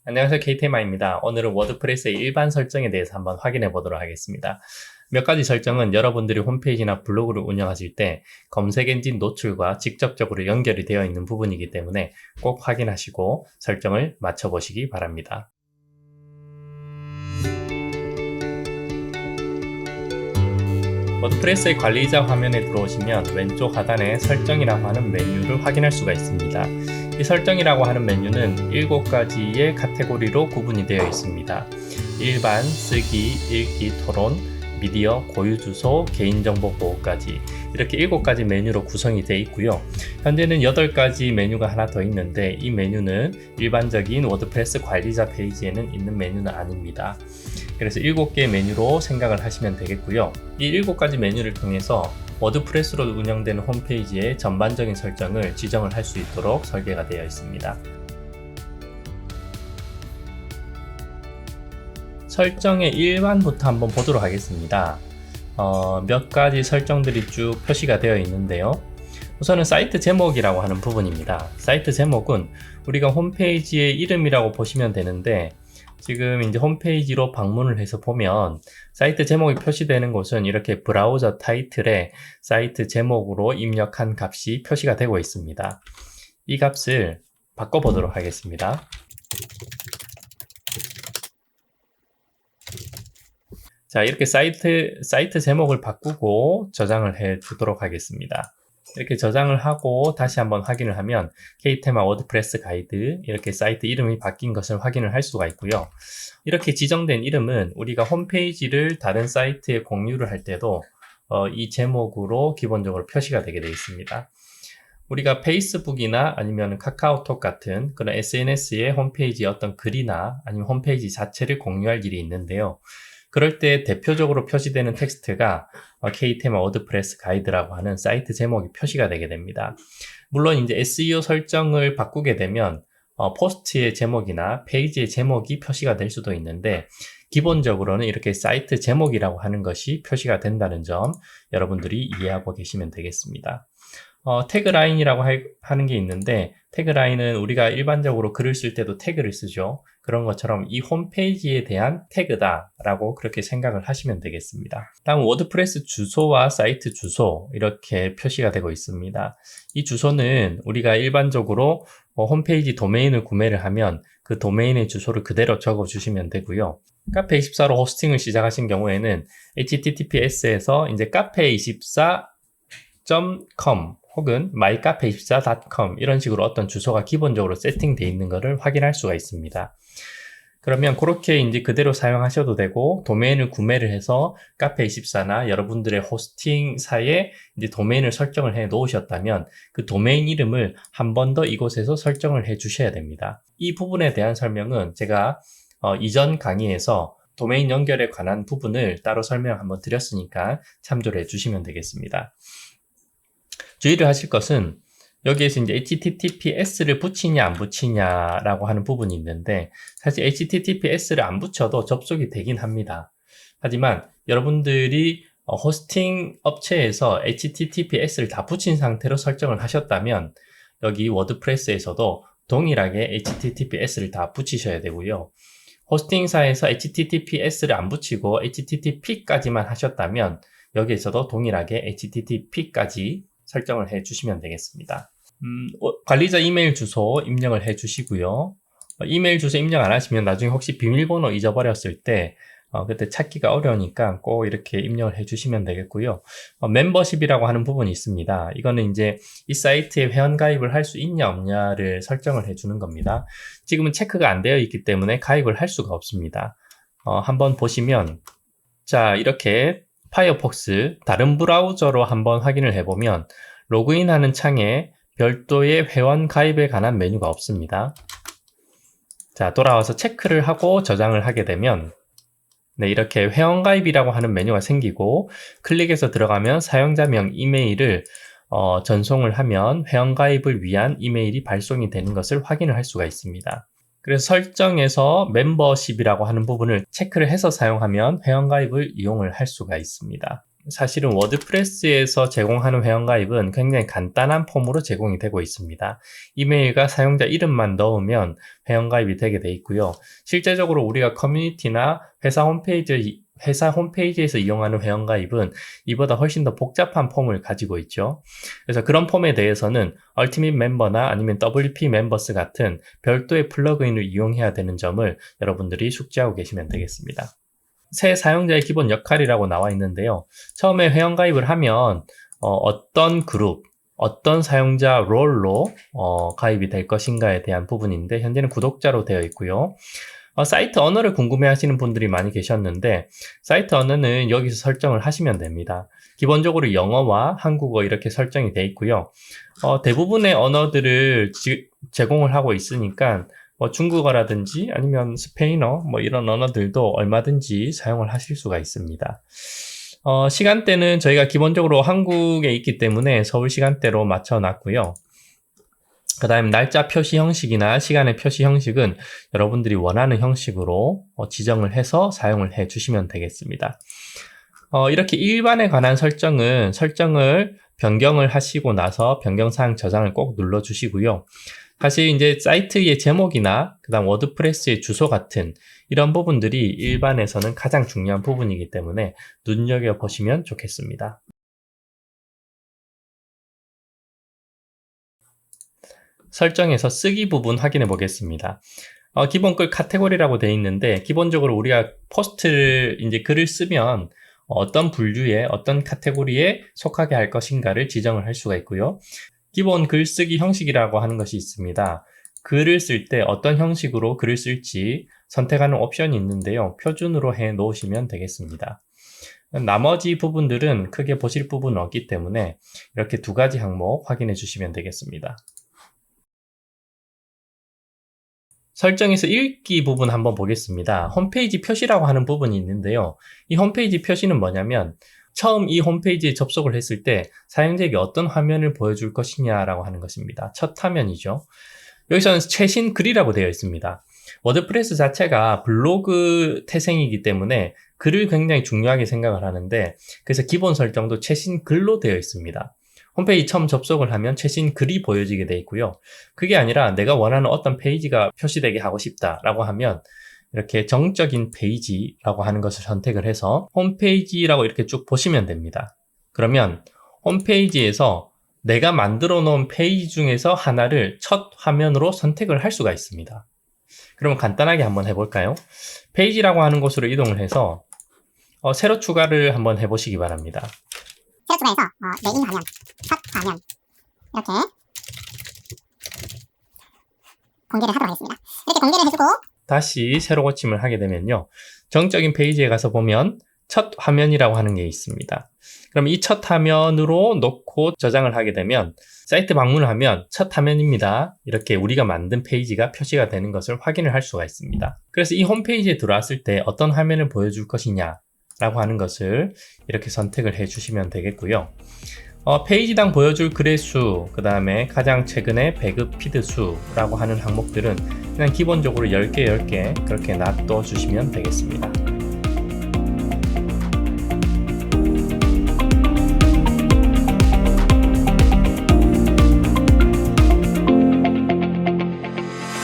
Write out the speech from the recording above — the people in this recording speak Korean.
안녕하세요. KTMI입니다. 오늘은 워드프레스의 일반 설정에 대해서 한번 확인해 보도록 하겠습니다. 몇 가지 설정은 여러분들이 홈페이지나 블로그를 운영하실 때 검색 엔진 노출과 직접적으로 연결이 되어 있는 부분이기 때문에 꼭 확인하시고 설정을 맞춰 보시기 바랍니다. 워드프레스의 관리자 화면에 들어오시면 왼쪽 하단에 설정이라고 하는 메뉴를 확인할 수가 있습니다. 이 설정이라고 하는 메뉴는 7가지의 카테고리로 구분이 되어 있습니다. 일반, 쓰기, 읽기, 토론, 미디어, 고유 주소, 개인정보 보호까지 이렇게 7가지 메뉴로 구성이 되어 있고요. 현재는 8가지 메뉴가 하나 더 있는데 이 메뉴는 일반적인 워드프레스 관리자 페이지에는 있는 메뉴는 아닙니다. 그래서 7개의 메뉴로 생각을 하시면 되겠고요. 이 7가지 메뉴를 통해서 워드프레스로 운영되는 홈페이지의 전반적인 설정을 지정을 할 수 있도록 설계가 되어 있습니다. 설정의 일반부터 한번 보도록 하겠습니다. 몇 가지 설정들이 쭉 표시가 되어 있는데요. 우선은 사이트 제목이라고 하는 부분입니다. 사이트 제목은 우리가 홈페이지의 이름이라고 보시면 되는데 지금 이제 홈페이지로 방문을 해서 보면 사이트 제목이 표시되는 곳은 이렇게 브라우저 타이틀에 사이트 제목으로 입력한 값이 표시가 되고 있습니다. 이 값을 바꿔보도록 하겠습니다. 자, 이렇게 사이트 제목을 바꾸고 저장을 해 주도록 하겠습니다. 이렇게 저장을 하고 다시 한번 확인을 하면 KTMI 워드프레스 가이드 이렇게 사이트 이름이 바뀐 것을 확인을 할 수가 있고요. 이렇게 지정된 이름은 우리가 홈페이지를 다른 사이트에 공유를 할 때도 이 제목으로 기본적으로 표시가 되게 되어 있습니다. 우리가 페이스북이나 아니면 카카오톡 같은 그런 SNS의 홈페이지에 어떤 글이나 아니면 홈페이지 자체를 공유할 일이 있는데요. 그럴 때 대표적으로 표시되는 텍스트가 KTMI 워드프레스 가이드라고 하는 사이트 제목이 표시가 되게 됩니다. 물론 이제 SEO 설정을 바꾸게 되면 포스트의 제목이나 페이지의 제목이 표시가 될 수도 있는데 기본적으로는 이렇게 사이트 제목이라고 하는 것이 표시가 된다는 점 여러분들이 이해하고 계시면 되겠습니다. 태그라인이라고 하는 게 있는데 태그라인은 우리가 일반적으로 글을 쓸 때도 태그를 쓰죠. 그런 것처럼 이 홈페이지에 대한 태그다 라고 그렇게 생각을 하시면 되겠습니다. 다음 워드프레스 주소와 사이트 주소 이렇게 표시가 되고 있습니다. 이 주소는 우리가 일반적으로 홈페이지 도메인을 구매를 하면 그 도메인의 주소를 그대로 적어 주시면 되고요. 카페24로 호스팅을 시작하신 경우에는 https에서 이제 카페24.com 혹은 mycafe24.com 이런 식으로 어떤 주소가 기본적으로 세팅되어 있는 것을 확인할 수가 있습니다. 그러면 그렇게 이제 그대로 사용하셔도 되고 도메인을 구매를 해서 카페24나 여러분들의 호스팅사에 이제 도메인을 설정을 해 놓으셨다면 그 도메인 이름을 한 번 더 이곳에서 설정을 해 주셔야 됩니다. 이 부분에 대한 설명은 제가 이전 강의에서 도메인 연결에 관한 부분을 따로 설명 한번 드렸으니까 참조를 해 주시면 되겠습니다. 주의를 하실 것은 여기에서 이제 HTTPS를 붙이냐 안 붙이냐라고 하는 부분이 있는데 사실 HTTPS를 안 붙여도 접속이 되긴 합니다. 하지만 여러분들이 호스팅 업체에서 HTTPS를 다 붙인 상태로 설정을 하셨다면 여기 워드프레스에서도 동일하게 HTTPS를 다 붙이셔야 되고요. 호스팅사에서 HTTPS를 안 붙이고 HTTP까지만 하셨다면 여기에서도 동일하게 HTTP까지 설정을 해 주시면 되겠습니다. 관리자 이메일 주소 입력을 해 주시고요. 이메일 주소 입력 안 하시면 나중에 혹시 비밀번호 잊어버렸을 때 그때 찾기가 어려우니까 꼭 이렇게 입력을 해 주시면 되겠고요. 멤버십이라고 하는 부분이 있습니다. 이거는 이제 이 사이트에 회원 가입을 할 수 있냐 없냐를 설정을 해 주는 겁니다. 지금은 체크가 안 되어 있기 때문에 가입을 할 수가 없습니다. 한번 보시면 자 이렇게 파이어폭스 다른 브라우저로 한번 확인을 해보면 로그인하는 창에 별도의 회원 가입에 관한 메뉴가 없습니다. 자 돌아와서 체크를 하고 저장을 하게 되면 네, 이렇게 회원 가입이라고 하는 메뉴가 생기고 클릭해서 들어가면 사용자명 이메일을 전송을 하면 회원 가입을 위한 이메일이 발송이 되는 것을 확인을 할 수가 있습니다. 그래서 설정에서 멤버십이라고 하는 부분을 체크를 해서 사용하면 회원가입을 이용을 할 수가 있습니다. 사실은 워드프레스에서 제공하는 회원가입은 굉장히 간단한 폼으로 제공이 되고 있습니다. 이메일과 사용자 이름만 넣으면 회원가입이 되게 돼 있고요. 실제적으로 우리가 커뮤니티나 회사 홈페이지에서 이용하는 회원가입은 이보다 훨씬 더 복잡한 폼을 가지고 있죠. 그래서 그런 폼에 대해서는 얼티밋 멤버나 아니면 WP 멤버스 같은 별도의 플러그인을 이용해야 되는 점을 여러분들이 숙지하고 계시면 되겠습니다. 새 사용자의 기본 역할이라고 나와 있는데요. 처음에 회원가입을 하면 어떤 그룹, 어떤 사용자 롤로 가입이 될 것인가에 대한 부분인데 현재는 구독자로 되어 있고요. 사이트 언어를 궁금해하시는 분들이 많이 계셨는데 사이트 언어는 여기서 설정을 하시면 됩니다. 기본적으로 영어와 한국어 이렇게 설정이 되어 있고요. 대부분의 언어들을 제공을 하고 있으니까 중국어라든지 아니면 스페인어 이런 언어들도 얼마든지 사용을 하실 수가 있습니다. 시간대는 저희가 기본적으로 한국에 있기 때문에 서울 시간대로 맞춰놨고요. 그 다음 날짜 표시 형식이나 시간의 표시 형식은 여러분들이 원하는 형식으로 지정을 해서 사용을 해 주시면 되겠습니다. 이렇게 일반에 관한 설정을 변경을 하시고 나서 변경사항 저장을 꼭 눌러 주시고요. 사실 이제 사이트의 제목이나 그다음 워드프레스의 주소 같은 이런 부분들이 일반에서는 가장 중요한 부분이기 때문에 눈여겨보시면 좋겠습니다. 설정에서 쓰기 부분 확인해 보겠습니다. 기본 글 카테고리라고 되어 있는데 기본적으로 우리가 포스트를 이제 글을 쓰면 어떤 분류에 어떤 카테고리에 속하게 할 것인가를 지정을 할 수가 있고요. 기본 글쓰기 형식이라고 하는 것이 있습니다. 글을 쓸 때 어떤 형식으로 글을 쓸지 선택하는 옵션이 있는데요. 표준으로 해 놓으시면 되겠습니다. 나머지 부분들은 크게 보실 부분은 없기 때문에 이렇게 두 가지 항목 확인해 주시면 되겠습니다. 설정에서 읽기 부분 한번 보겠습니다. 홈페이지 표시라고 하는 부분이 있는데요. 이 홈페이지 표시는 뭐냐면 처음 이 홈페이지에 접속을 했을 때 사용자에게 어떤 화면을 보여줄 것이냐라고 하는 것입니다. 첫 화면이죠. 여기서는 최신 글이라고 되어 있습니다. 워드프레스 자체가 블로그 태생이기 때문에 글을 굉장히 중요하게 생각을 하는데 그래서 기본 설정도 최신 글로 되어 있습니다. 홈페이지 처음 접속을 하면 최신 글이 보여지게 되어 있고요. 그게 아니라 내가 원하는 어떤 페이지가 표시되게 하고 싶다라고 하면 이렇게 정적인 페이지라고 하는 것을 선택을 해서 홈페이지라고 이렇게 쭉 보시면 됩니다. 그러면 홈페이지에서 내가 만들어 놓은 페이지 중에서 하나를 첫 화면으로 선택을 할 수가 있습니다. 그러면 간단하게 한번 해볼까요? 페이지라고 하는 곳으로 이동을 해서 새로 추가를 한번 해보시기 바랍니다. 새로 추가해서 메인 화면, 첫 화면 이렇게 공개를 하도록 하겠습니다. 이렇게 공개를 해주고 다시 새로 고침을 하게 되면요. 정적인 페이지에 가서 보면 첫 화면이라고 하는 게 있습니다. 그럼 이 첫 화면으로 놓고 저장을 하게 되면 사이트 방문을 하면 첫 화면입니다. 이렇게 우리가 만든 페이지가 표시가 되는 것을 확인을 할 수가 있습니다. 그래서 이 홈페이지에 들어왔을 때 어떤 화면을 보여줄 것이냐 라고 하는 것을 이렇게 선택을 해 주시면 되겠고요. 페이지당 보여줄 글의 수, 그 다음에 가장 최근에 배급 피드 수라고 하는 항목들은 그냥 기본적으로 10개 그렇게 놔둬 주시면 되겠습니다.